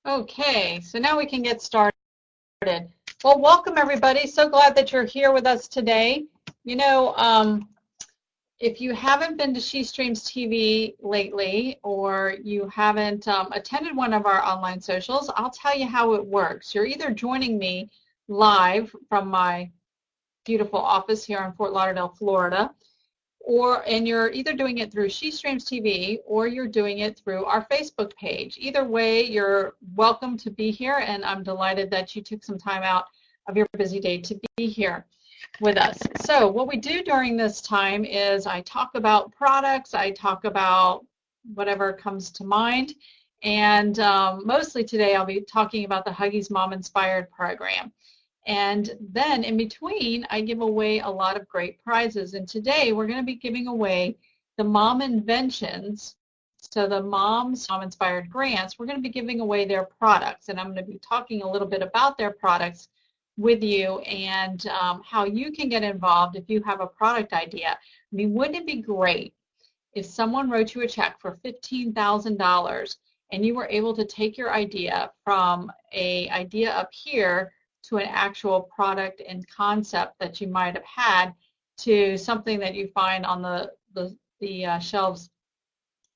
Okay, so now we can get started. Well, welcome everybody. So glad that you're here with us today. You know, if you haven't been to She Streams TV lately, or you haven't attended one of our online socials, I'll tell you how it works. You're either joining me live from my beautiful office here in Fort Lauderdale, Florida, and you're either doing it through She Streams TV or you're doing it through our Facebook page. Either way, you're welcome to be here, and I'm delighted that you took some time out of your busy day to be here with us. So what we do during this time is I talk about products, I talk about whatever comes to mind, and mostly today I'll be talking about the Huggies MomInspired program. And then in between, I give away a lot of great prizes. And today we're going to be giving away the Mom Inventions, so the Moms Mom-Inspired Grants. We're going to be giving away their products. And I'm going to be talking a little bit about their products with you and how you can get involved if you have a product idea. I mean, wouldn't it be great if someone wrote you a check for $15,000 and you were able to take your idea from an idea up here to an actual product and concept that you might have had to something that you find on the shelves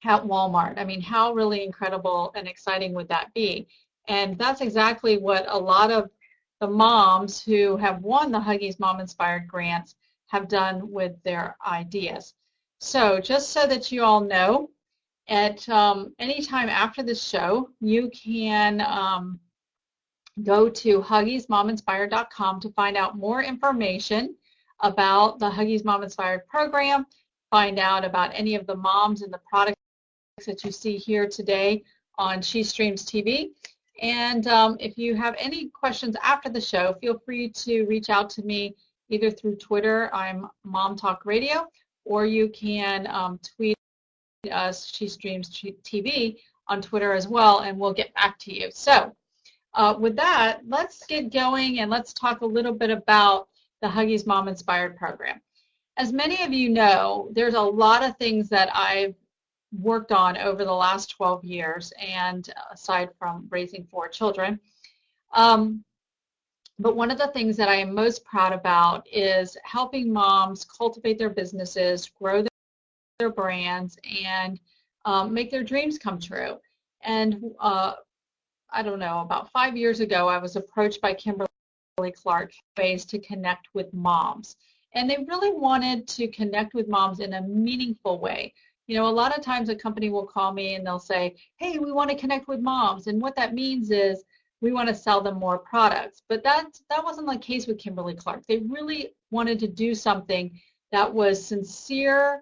at Walmart. I mean, how really incredible and exciting would that be? And that's exactly what a lot of the moms who have won the Huggies MomInspired grants have done with their ideas. So just so that you all know, at any time after this show, you can go to HuggiesMomInspired.com to find out more information about the Huggies MomInspired program, find out about any of the moms and the products that you see here today on She Streams TV. And if you have any questions after the show, feel free to reach out to me either through Twitter, I'm Mom Talk Radio, or you can tweet us, She Streams TV, on Twitter as well, and we'll get back to you. So with that, let's get going and let's talk a little bit about the Huggies MomInspired program. As many of you know, there's a lot of things that I've worked on over the last 12 years, and aside from raising 4 children. But one of the things that I am most proud about is helping moms cultivate their businesses, grow their brands, and make their dreams come true. And I don't know, about 5 years ago, I was approached by Kimberly Clark ways to connect with moms. And they really wanted to connect with moms in a meaningful way. You know, a lot of times a company will call me and they'll say, hey, we want to connect with moms. And what that means is we want to sell them more products. But that wasn't the case with Kimberly Clark. They really wanted to do something that was sincerely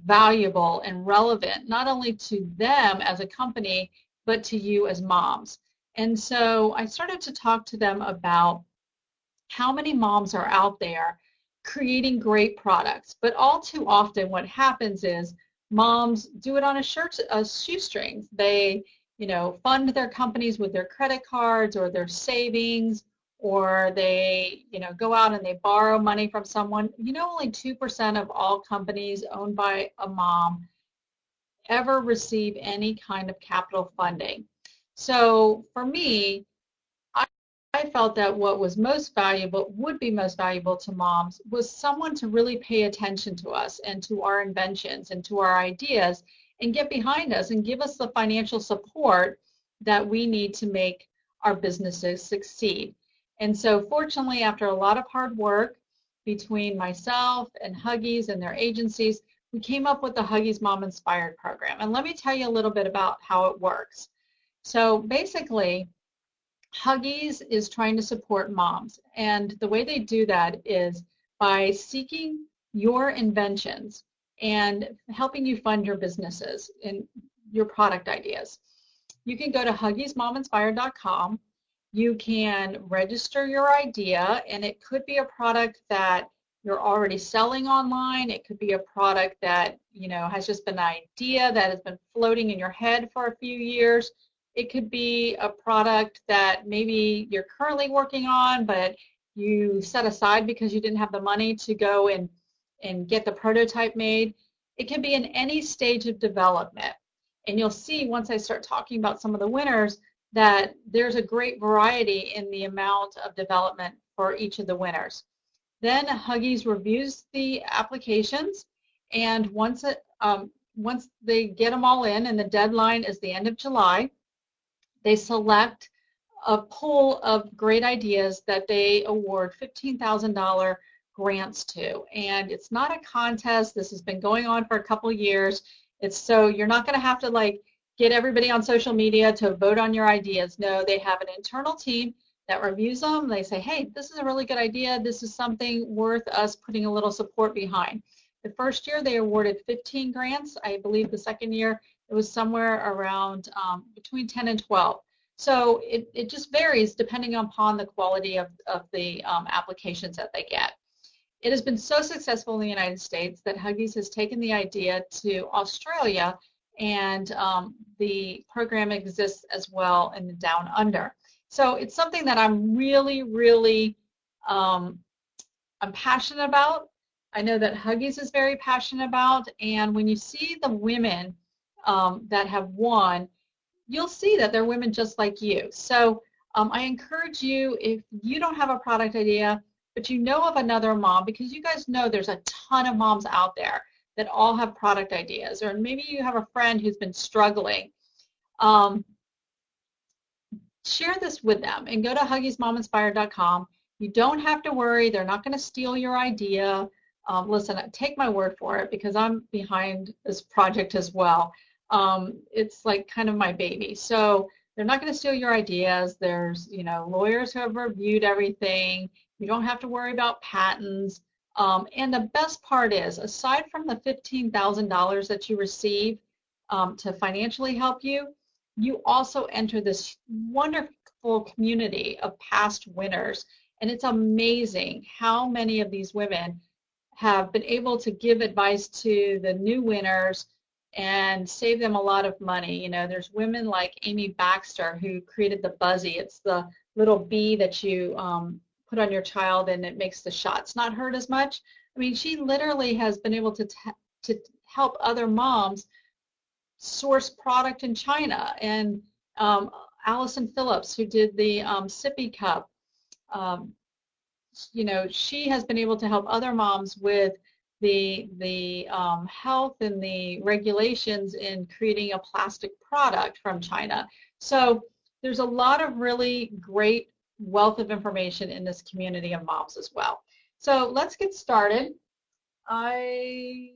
valuable and relevant, not only to them as a company, but to you as moms. And so I started to talk to them about how many moms are out there creating great products. But all too often what happens is moms do it on a shoestrings. They, you know, fund their companies with their credit cards or their savings, or they, you know, go out and they borrow money from someone. You know, only 2% of all companies owned by a mom ever receive any kind of capital funding. So for me, I felt that what was most valuable, would be most valuable to moms, was someone to really pay attention to us and to our inventions and to our ideas and get behind us and give us the financial support that we need to make our businesses succeed. And so fortunately, after a lot of hard work between myself and Huggies and their agencies, we came up with the Huggies MomInspired program. And let me tell you a little bit about how it works. So basically, Huggies is trying to support moms, and the way they do that is by seeking your inventions and helping you fund your businesses and your product ideas. You can go to HuggiesMomInspired.com. You can register your idea, and it could be a product that you're already selling online. It could be a product that, you know, has just been an idea that has been floating in your head for a few years. It could be a product that maybe you're currently working on, but you set aside because you didn't have the money to go and get the prototype made. It can be in any stage of development. And you'll see once I start talking about some of the winners that there's a great variety in the amount of development for each of the winners. Then Huggies reviews the applications, and once they get them all in, and the deadline is the end of July, they select a pool of great ideas that they award $15,000 grants to. And it's not a contest. This has been going on for a couple of years. So you're not going to have to like get everybody on social media to vote on your ideas. No, they have an internal team that reviews them. They say, hey, this is a really good idea. This is something worth us putting a little support behind. The first year they awarded 15 grants. I believe the second year it was somewhere around between 10 and 12. So it just varies depending upon the quality of the applications that they get. It has been so successful in the United States that Huggies has taken the idea to Australia, and the program exists as well in the Down Under. So it's something that I'm really I'm passionate about. I know that Huggies is very passionate about, and when you see the women that have won, you'll see that they're women just like you. So I encourage you, if you don't have a product idea, but you know of another mom, because you guys know there's a ton of moms out there that all have product ideas, or maybe you have a friend who's been struggling, share this with them and go to HuggiesMomInspired.com. You don't have to worry. They're not going to steal your idea. Listen, take my word for it, because I'm behind this project as well. It's like kind of my baby. So they're not going to steal your ideas. There's, lawyers who have reviewed everything. You don't have to worry about patents. And the best part is, aside from the $15,000 that you receive to financially help you, you also enter this wonderful community of past winners. And it's amazing how many of these women have been able to give advice to the new winners and save them a lot of money. There's women like Amy Baxter, who created the Buzzy. It's the little bee that you put on your child, and it makes the shots not hurt as much. I mean, she literally has been able to help other moms source product in China. And Allison Phillips, who did the sippy cup, she has been able to help other moms with the health and the regulations in creating a plastic product from China. So there's a lot of really great wealth of information in this community of moms as well. So let's get started. I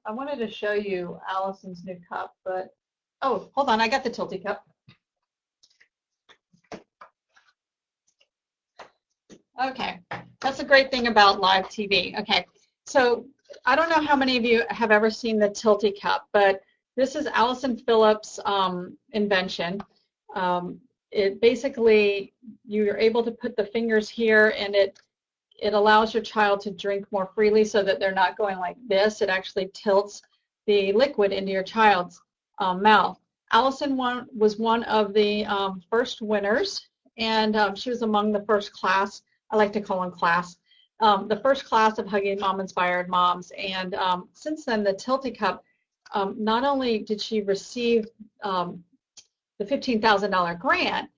wanted to show you Allison's new cup, but, oh, hold on, I got the Tilty cup. Okay, that's a great thing about live TV. Okay, so I don't know how many of you have ever seen the Tilty cup, but this is Allison Phillips' invention. It basically, you're able to put the fingers here, and it allows your child to drink more freely so that they're not going like this. It actually tilts the liquid into your child's mouth. Allison was one of the first winners, and she was among the first class. I like to call them class. The first class of Huggies MomInspired moms. And since then, the Tilty Cup, not only did she receive the $15,000 grant,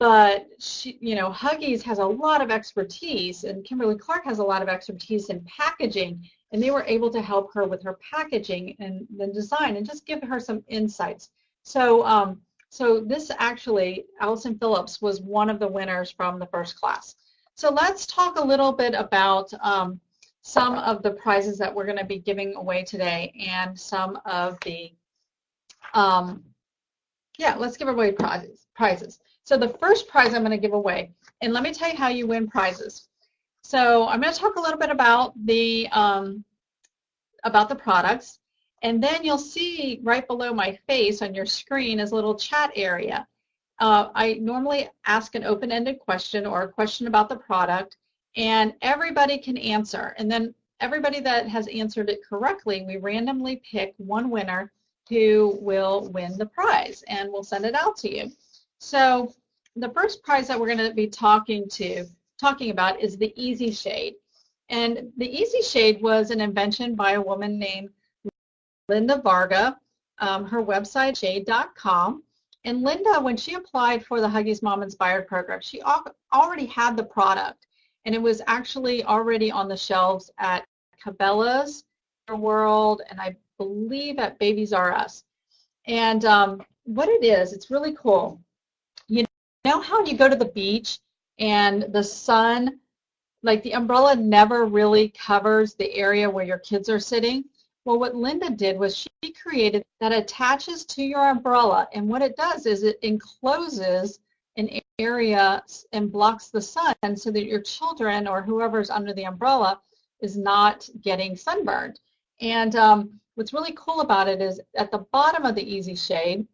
but she, Huggies has a lot of expertise, and Kimberly Clark has a lot of expertise in packaging, and they were able to help her with her packaging and the design, and just give her some insights. So, so this actually, Allison Phillips was one of the winners from the first class. So let's talk a little bit about some of the prizes that we're going to be giving away today, and some of the, let's give away prizes. So the first prize I'm going to give away, and let me tell you how you win prizes. So I'm going to talk a little bit about the products, and then you'll see right below my face on your screen is a little chat area. I normally ask an open-ended question or a question about the product, and everybody can answer. And then everybody that has answered it correctly, we randomly pick one winner who will win the prize, and we'll send it out to you. So the first prize that we're going to be talking about is the Easy Shade. And the Easy Shade was an invention by a woman named Linda Varga. Her website, shade.com. And Linda, when she applied for the Huggies Mom Inspired program, she already had the product, and it was actually already on the shelves at Cabela's, World, and I believe at Babies R Us. And what it is, it's really cool. You know how you go to the beach and the sun, like the umbrella never really covers the area where your kids are sitting? Well, what Linda did was she created that attaches to your umbrella, and what it does is it encloses an area and blocks the sun so that your children or whoever's under the umbrella is not getting sunburned. And what's really cool about it is at the bottom of the Easy Shade,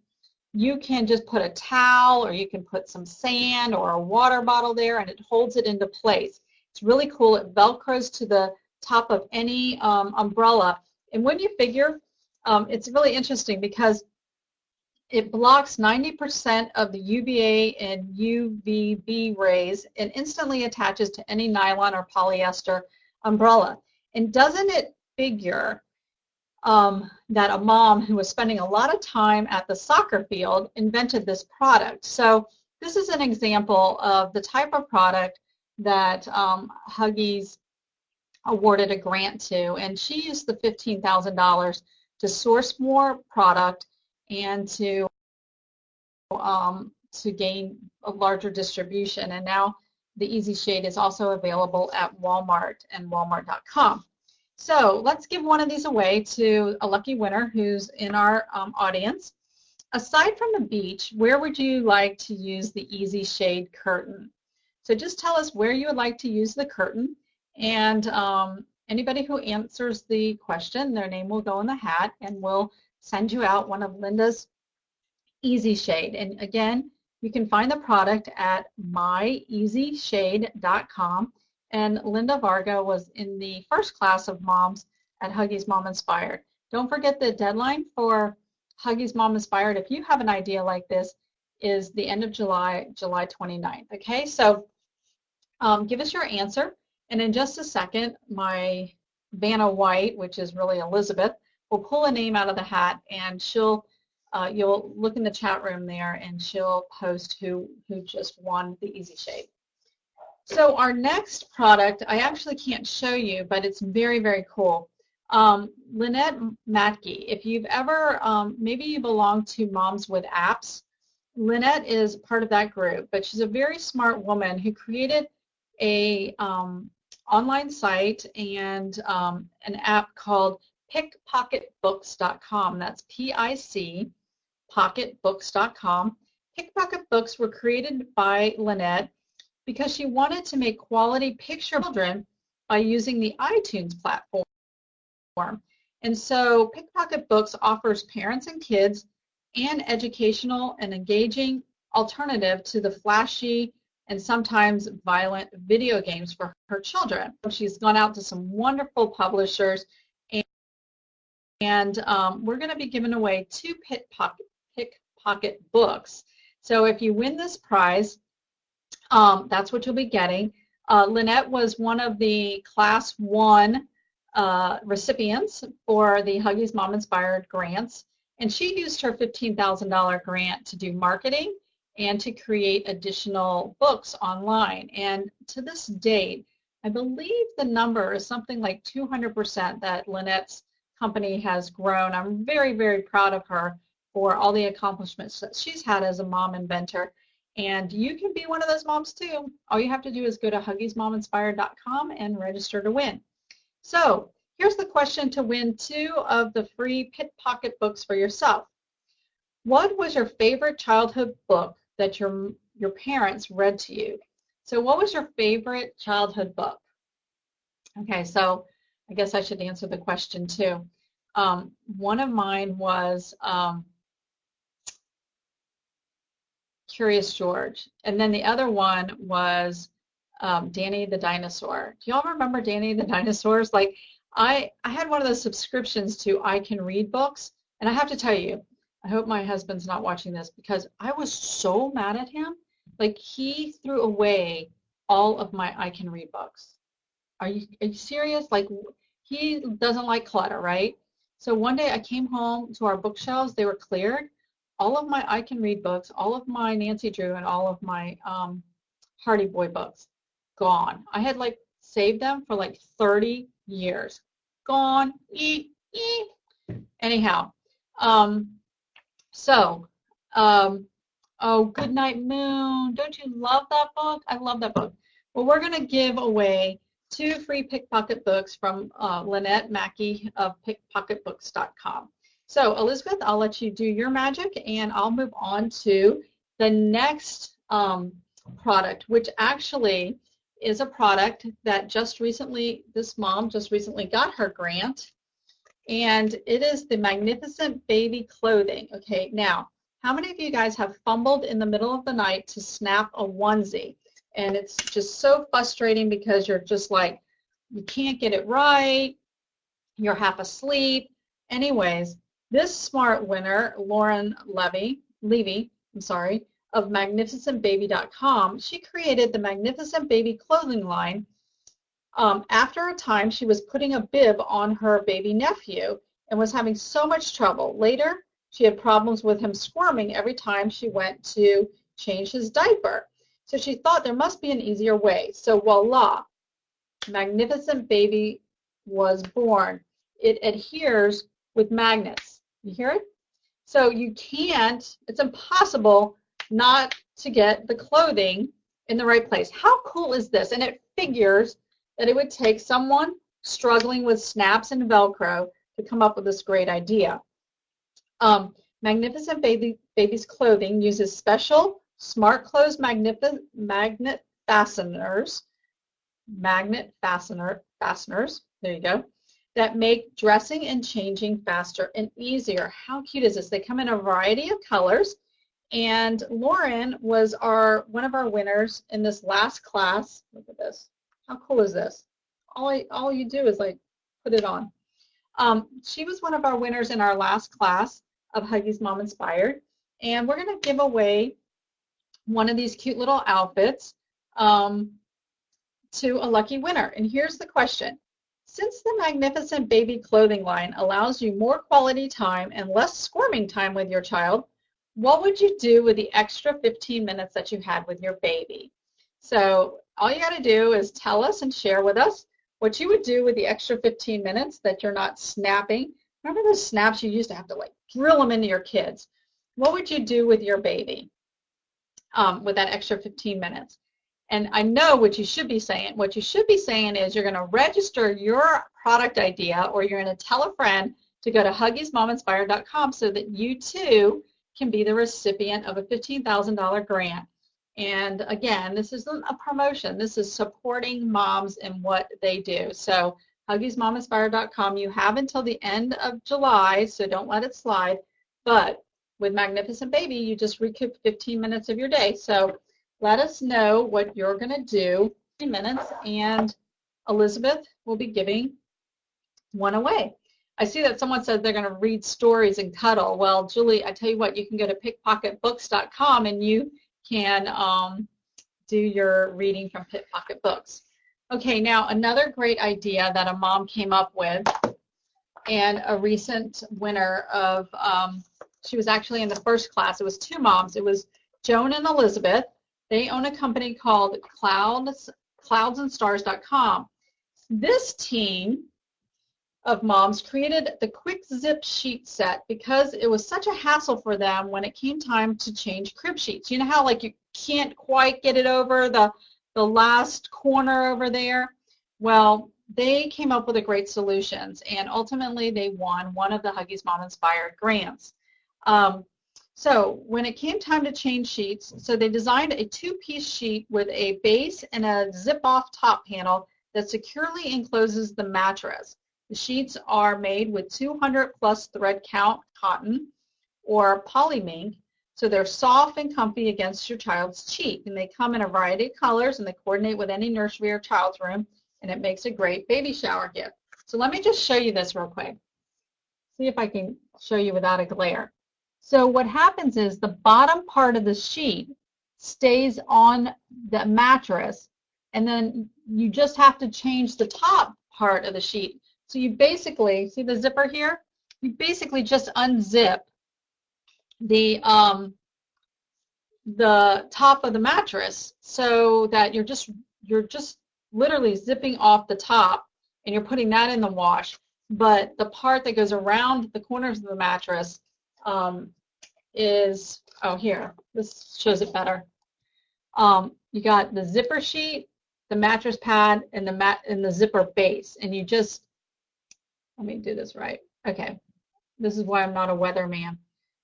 you can just put a towel or you can put some sand or a water bottle there, and it holds it into place. It's really cool. It Velcros to the top of any umbrella. And when you figure, it's really interesting because it blocks 90% of the UVA and UVB rays and instantly attaches to any nylon or polyester umbrella. And doesn't it figure that a mom who was spending a lot of time at the soccer field invented this product? So this is an example of the type of product that Huggies awarded a grant to, and she used the $15,000 to source more product and to gain a larger distribution. And now the Easy Shade is also available at Walmart and Walmart.com. So let's give one of these away to a lucky winner who's in our audience. Aside from the beach, where would you like to use the Easy Shade curtain? So just tell us where you would like to use the curtain, and anybody who answers the question, their name will go in the hat, and we'll send you out one of Linda's Easy Shade. And again, you can find the product at myeasyshade.com. And Linda Varga was in the first class of moms at Huggies Mom Inspired. Don't forget the deadline for Huggies Mom Inspired, if you have an idea like this, is the end of July, July 29th. Okay, so give us your answer. And in just a second, my Vanna White, which is really Elizabeth, will pull a name out of the hat, and she'll, you'll look in the chat room there, and she'll post who just won the Easy Shade. So our next product, I actually can't show you, but it's very, very cool. Lynette Matke, if you've ever, maybe you belong to Moms with Apps, Lynette is part of that group, but she's a very smart woman who created a online site and an app called pickpocketbooks.com. That's P-I-C, pocketbooks.com. Pickpocket Books were created by Lynette because she wanted to make quality picture children by using the iTunes platform. And so Pickpocket Books offers parents and kids an educational and engaging alternative to the flashy and sometimes violent video games for her children. She's gone out to some wonderful publishers, and we're going to be giving away 2 Pickpocket Books. So if you win this prize, that's what you'll be getting. Lynette was one of the Class 1 recipients for the Huggies Mom Inspired grants, and she used her $15,000 grant to do marketing and to create additional books online. And to this date, I believe the number is something like 200% that Lynette's company has grown. I'm very, very proud of her for all the accomplishments that she's had as a mom inventor. And you can be one of those moms too. All you have to do is go to huggiesmominspired.com and register to win. So here's the question to win 2 of the free Pickpocket Books for yourself. What was your favorite childhood book that your parents read to you? So what was your favorite childhood book? Okay, so I guess I should answer the question too. One of mine was Curious George, and then the other one was Danny the Dinosaur. Do y'all remember Danny the Dinosaurs? Like, I had one of those subscriptions to I Can Read books, and I have to tell you, I hope my husband's not watching this, because I was so mad at him. Like, he threw away all of my I Can Read books. Are you serious? Like, he doesn't like clutter, right? So one day I came home to our bookshelves, they were cleared. all of my I Can Read books, all of my Nancy Drew, and all of my Hardy Boy books gone. I had like saved them for like 30 years. Gone. Anyhow, oh, Goodnight Moon. Don't you love that book? I love that book. Well, we're going to give away 2 free Pickpocket books from Lynette Mackey of pickpocketbooks.com. So, Elizabeth, I'll let you do your magic, and I'll move on to the next product, which actually is a product that this mom just recently got her grant, and it is the Magnificent Baby Clothing. Okay, now, how many of you guys have fumbled in the middle of the night to snap a onesie? And it's just so frustrating because you're just like, you can't get it right, you're half asleep. Anyways, this smart winner, Lauren Levy, of magnificentbaby.com, she created the Magnificent Baby clothing line. After a time, she was putting a bib on her baby nephew and was having so much trouble. Later, she had problems with him squirming every time she went to change his diaper. So she thought there must be an easier way. So voila, Magnificent Baby was born. It adheres with magnets. You hear it? So you can't, it's impossible not to get the clothing in the right place. How cool is this? And it figures that it would take someone struggling with snaps and Velcro to come up with this great idea. Magnificent Baby's clothing uses special smart close magnet fasteners, there you go, that make dressing and changing faster and easier. How cute is this? They come in a variety of colors, and Lauren was one of our winners in this last class. Look at this. How cool is this? All you do is like put it on. She was one of our winners in our last class of Huggies Mom Inspired, and we're going to give away one of these cute little outfits to a lucky winner. And here's the question. Since the Magnificent Baby clothing line allows you more quality time and less squirming time with your child, what would you do with the extra 15 minutes that you had with your baby? So all you got to do is tell us and share with us what you would do with the extra 15 minutes that you're not snapping. Remember those snaps you used to have to like drill them into your kids? What would you do with your baby with that extra 15 minutes? And I know what you should be saying. What you should be saying is you're going to register your product idea, or you're going to tell a friend to go to HuggiesMomInspired.com so that you too can be the recipient of a $15,000 grant. And again, this isn't a promotion. This is supporting moms in what they do. So HuggiesMomInspired.com, you have until the end of July, so don't let it slide. But with Magnificent Baby, you just recoup 15 minutes of your day. So let us know what you're going to do in minutes, and Elizabeth will be giving one away. I see that someone said they're going to read stories and cuddle. Well, Julie, I tell you what, you can go to pickpocketbooks.com and you can do your reading from Pickpocket Books. Okay, now another great idea that a mom came up with, and a recent winner of, she was actually in the first class. It was 2 moms. It was Joan and Elizabeth. They own a company called cloudandstars.com. This team of moms created the quick zip sheet set because it was such a hassle for them when it came time to change crib sheets. You know how like you can't quite get it over the last corner over there? Well, they came up with a great solutions, and ultimately they won one of the Huggies Mom Inspired grants. So when it came time to change sheets, so they designed a 2-piece sheet with a base and a zip-off top panel that securely encloses the mattress. The sheets are made with 200+ thread count cotton or polymink, so they're soft and comfy against your child's cheek. And they come in a variety of colors, and they coordinate with any nursery or child's room, and it makes a great baby shower gift. So let me just show you this real quick. See if I can show you without a glare. So what happens is the bottom part of the sheet stays on the mattress, and then you just have to change the top part of the sheet. So you basically, see the zipper here? You basically just unzip the top of the mattress so that you're just literally zipping off the top and you're putting that in the wash. But the part that goes around the corners of the mattress is, oh, here, this shows it better. You got the zipper sheet, the mattress pad, and the zipper base. And you just, let me do this right. Okay, this is why I'm not a weatherman.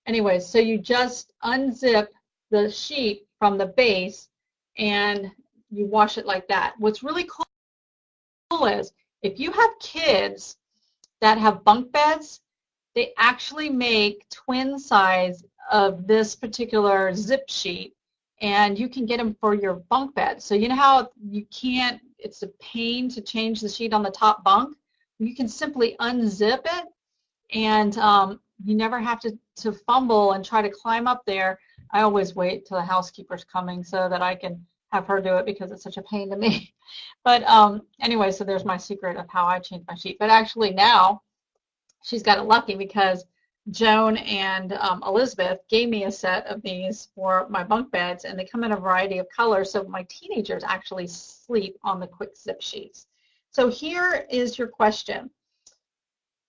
Anyway, so you just unzip the sheet from the base and you wash it like that. What's really cool is if you have kids that have bunk beds, they actually make twin size of this particular zip sheet, and you can get them for your bunk bed. So you know how you can't, it's a pain to change the sheet on the top bunk? You can simply unzip it, and you never have to fumble and try to climb up there. I always wait till the housekeeper's coming so that I can have her do it because it's such a pain to me. But anyway, so there's my secret of how I change my sheet. But actually now she's got it lucky because Joan and Elizabeth gave me a set of these for my bunk beds, and they come in a variety of colors, so my teenagers actually sleep on the quick zip sheets. So here is your question,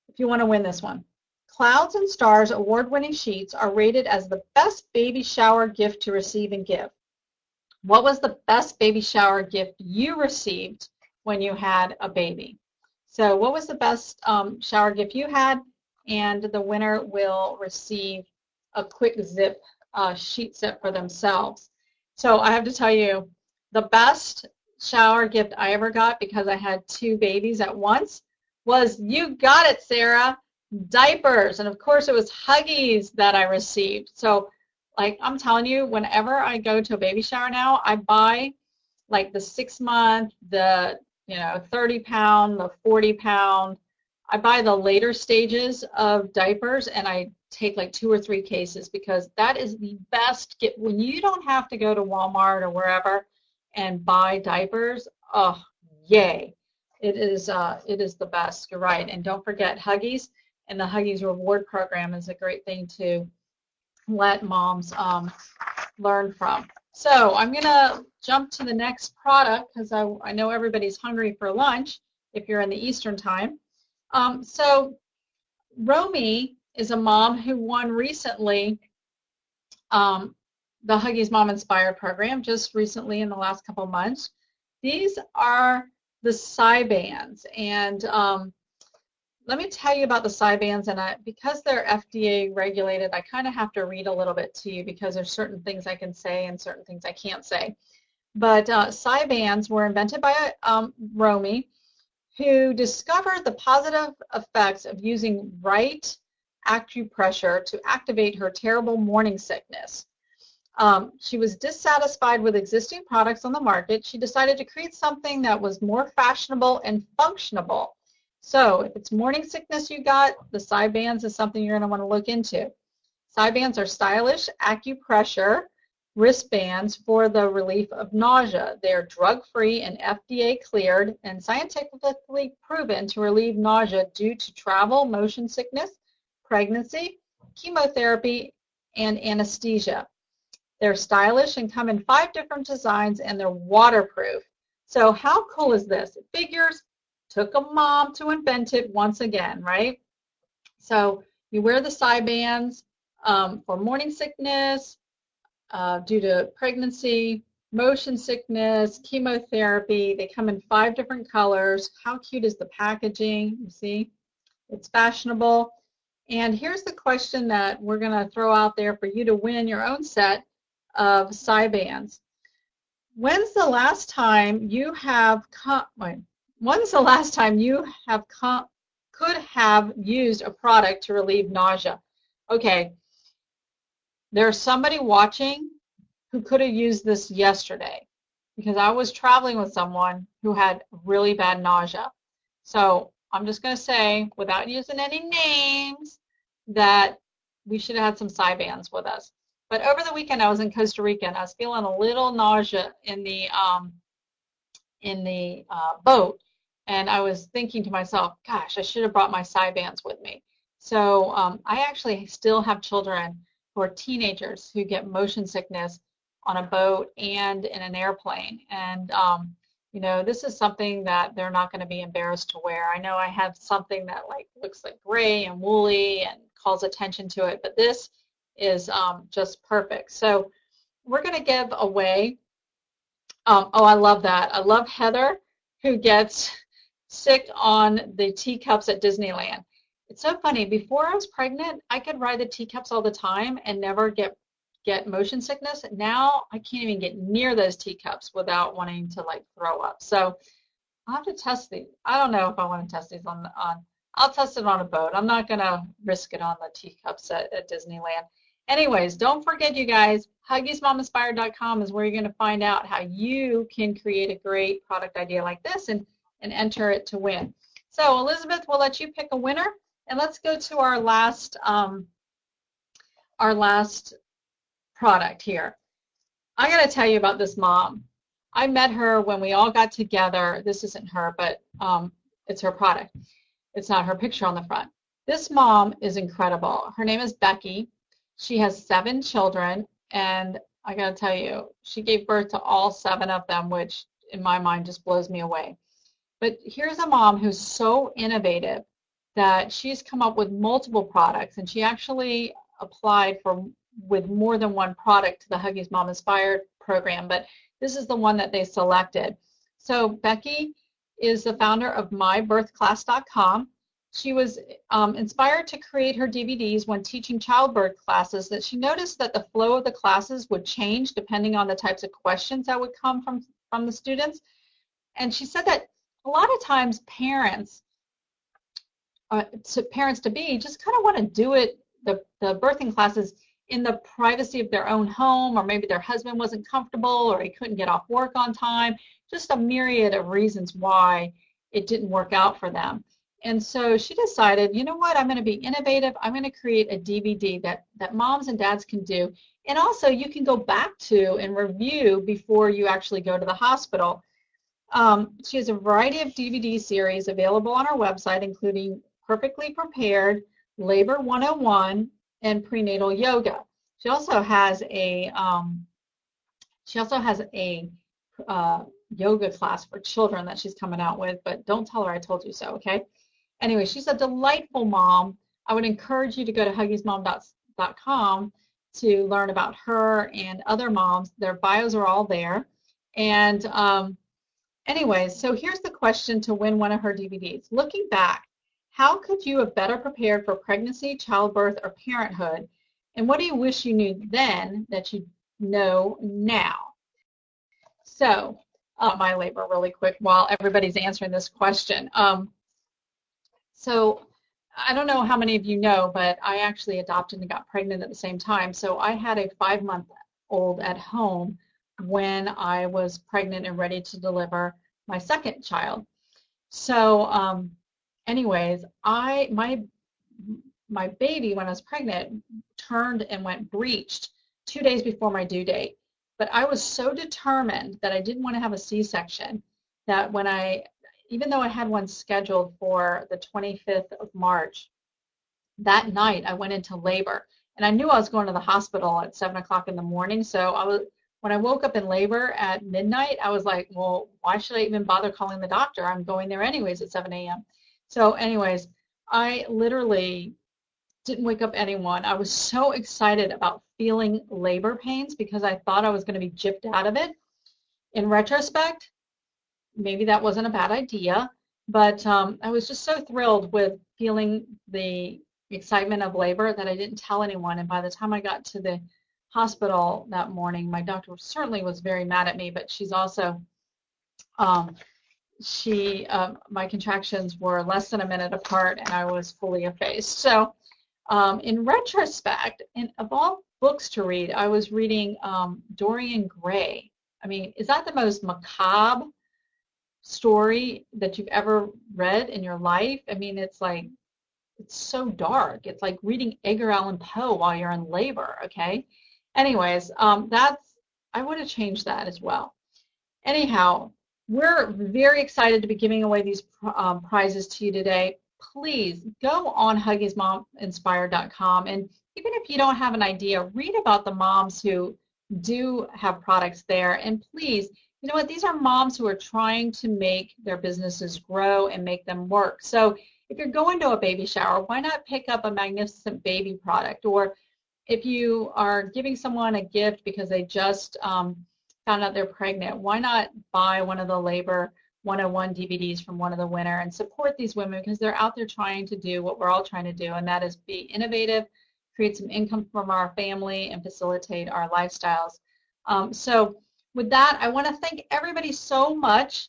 if you want to win this one. Clouds and Stars award-winning sheets are rated as the best baby shower gift to receive and give. What was the best baby shower gift you received when you had a baby? So what was the best shower gift you had? And the winner will receive a quick zip sheet set for themselves. So I have to tell you, the best shower gift I ever got, because I had 2 babies at once, was, you got it, Sarah, diapers. And of course it was Huggies that I received. So like I'm telling you, whenever I go to a baby shower now, I buy like the 6-month, the 30-pound, the 40-pound. I buy the later stages of diapers, and I take like 2 or 3 cases, because that is the best gift. When you don't have to go to Walmart or wherever and buy diapers, oh, yay. It is the best. You're right. And don't forget Huggies, and the Huggies Reward Program is a great thing to let moms learn from. So I'm going to jump to the next product, because I know everybody's hungry for lunch if you're in the Eastern time. So Romy is a mom who won recently the Huggies MomInspired program, just recently in the last couple of months. These are the Cy-Bands, and let me tell you about the Cy-Bands, and because they're FDA regulated, I kind of have to read a little bit to you, because there's certain things I can say and certain things I can't say. But Cy-Bands were invented by Romy, who discovered the positive effects of using right acupressure to activate her terrible morning sickness. She was dissatisfied with existing products on the market. She decided to create something that was more fashionable and functional. So if it's morning sickness you got, the Cy-Bands is something you're going to want to look into. Cy-Bands are stylish acupressure wristbands for the relief of nausea. They are drug-free and FDA cleared and scientifically proven to relieve nausea due to travel, motion sickness, pregnancy, chemotherapy, and anesthesia. They're stylish and come in 5 different designs, and they're waterproof. So how cool is this? It figures took a mom to invent it once again, right? So you wear the Cy-Bands for morning sickness, due to pregnancy, motion sickness, chemotherapy. They come in 5 different colors. How cute is the packaging? You see, it's fashionable. And here's the question that we're going to throw out there for you to win your own set of Cy-Bands. When's the last time you could have used a product to relieve nausea? Okay, there's somebody watching who could have used this yesterday, because I was traveling with someone who had really bad nausea. So I'm just going to say, without using any names, that we should have had some Cy-Bands with us. But over the weekend, I was in Costa Rica, and I was feeling a little nausea in the boat, and I was thinking to myself, gosh, I should have brought my Cy-Bands with me. So I actually still have children for teenagers who get motion sickness on a boat and in an airplane. And you know, this is something that they're not going to be embarrassed to wear. I know I have something that like looks like gray and woolly and calls attention to it, but this is just perfect. So we're going to give away, oh, I love that. I love Heather, who gets sick on the teacups at Disneyland. It's so funny. Before I was pregnant, I could ride the teacups all the time and never get motion sickness. Now I can't even get near those teacups without wanting to like throw up. So I'll have to test these. I don't know if I want to test these on I'll test it on a boat. I'm not going to risk it on the teacups at Disneyland. Anyways, don't forget, you guys, HuggiesMomInspired.com is where you're going to find out how you can create a great product idea like this and enter it to win. So Elizabeth, we'll let you pick a winner, and let's go to our last product here. I got to tell you about this mom. I met her when we all got together. This isn't her, but it's her product. It's not her picture on the front. This mom is incredible. Her name is Becky. She has 7 children, and I got to tell you, she gave birth to all 7 of them, which in my mind just blows me away. But here's a mom who's so innovative that she's come up with multiple products, and she actually applied with more than one product to the Huggies Mom Inspired program, but this is the one that they selected. So Becky is the founder of mybirthclass.com. She was inspired to create her DVDs when teaching childbirth classes, that she noticed that the flow of the classes would change depending on the types of questions that would come from the students. And she said that a lot of times parents to be just kind of want to do it, the birthing classes, in the privacy of their own home, or maybe their husband wasn't comfortable, or he couldn't get off work on time, just a myriad of reasons why it didn't work out for them. And so she decided, you know what, I'm going to be innovative. I'm going to create a DVD that moms and dads can do, and also you can go back to and review before you actually go to the hospital. She has a variety of DVD series available on our website, including Perfectly Prepared, Labor 101, and Prenatal Yoga. She also has a yoga class for children that she's coming out with, but don't tell her I told you so, okay? Anyway, she's a delightful mom. I would encourage you to go to huggiesmom.com to learn about her and other moms. Their bios are all there. And anyways, so here's the question to win one of her DVDs. Looking back, how could you have better prepared for pregnancy, childbirth, or parenthood? And what do you wish you knew then that you know now? So, my labor really quick while everybody's answering this question. So, I don't know how many of you know, but I actually adopted and got pregnant at the same time. So I had a 5-month-old at home when I was pregnant and ready to deliver my second child. So, anyways, my baby, when I was pregnant, turned and went breached 2 days before my due date. But I was so determined that I didn't want to have a C-section that even though I had one scheduled for the 25th of March, that night I went into labor. And I knew I was going to the hospital at 7 o'clock in the morning. So when I woke up in labor at midnight, I was like, well, why should I even bother calling the doctor? I'm going there anyways at 7 a.m. So anyways, I literally didn't wake up anyone. I was so excited about feeling labor pains because I thought I was going to be gypped out of it. In retrospect, maybe that wasn't a bad idea, but I was just so thrilled with feeling the excitement of labor that I didn't tell anyone. And by the time I got to the hospital that morning, my doctor certainly was very mad at me, but she's also my contractions were less than a minute apart and I was fully effaced. So in retrospect, and of all books to read, I was reading Dorian Gray. I mean, is that the most macabre story that you've ever read in your life? I mean, it's so dark. It's like reading Edgar Allan Poe while you're in labor, okay? Anyways, I would have changed that as well. Anyhow, we're very excited to be giving away these prizes to you today. Please go on HuggiesMomInspired.com, and even if you don't have an idea, read about the moms who do have products there. And please, you know what, these are moms who are trying to make their businesses grow and make them work. So if you're going to a baby shower, why not pick up a magnificent baby product? Or if you are giving someone a gift because they just found out they're pregnant, why not buy one of the Labor 101 DVDs from one of the winner and support these women, because they're out there trying to do what we're all trying to do, and that is be innovative, create some income from our family, and facilitate our lifestyles. So with that, I want to thank everybody so much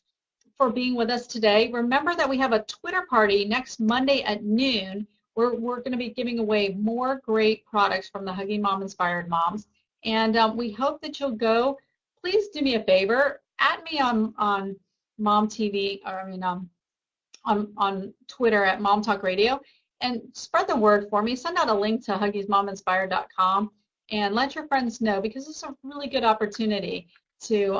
for being with us today. Remember that we have a Twitter party next Monday at noon. We're going to be giving away more great products from the Huggies MomInspired moms, and we hope that you'll go. Please do me a favor, add me on Mom TV, or I mean on Twitter at Mom Talk Radio, and spread the word for me. Send out a link to HuggiesMomInspired.com and let your friends know, because it's a really good opportunity to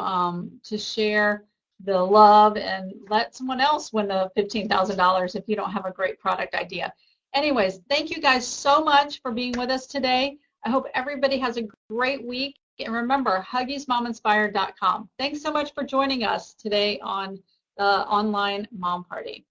share the love and let someone else win the $15,000 if you don't have a great product idea. Anyways, thank you guys so much for being with us today. I hope everybody has a great week. And remember, HuggiesMomInspired.com. Thanks so much for joining us today on the online Mom Party.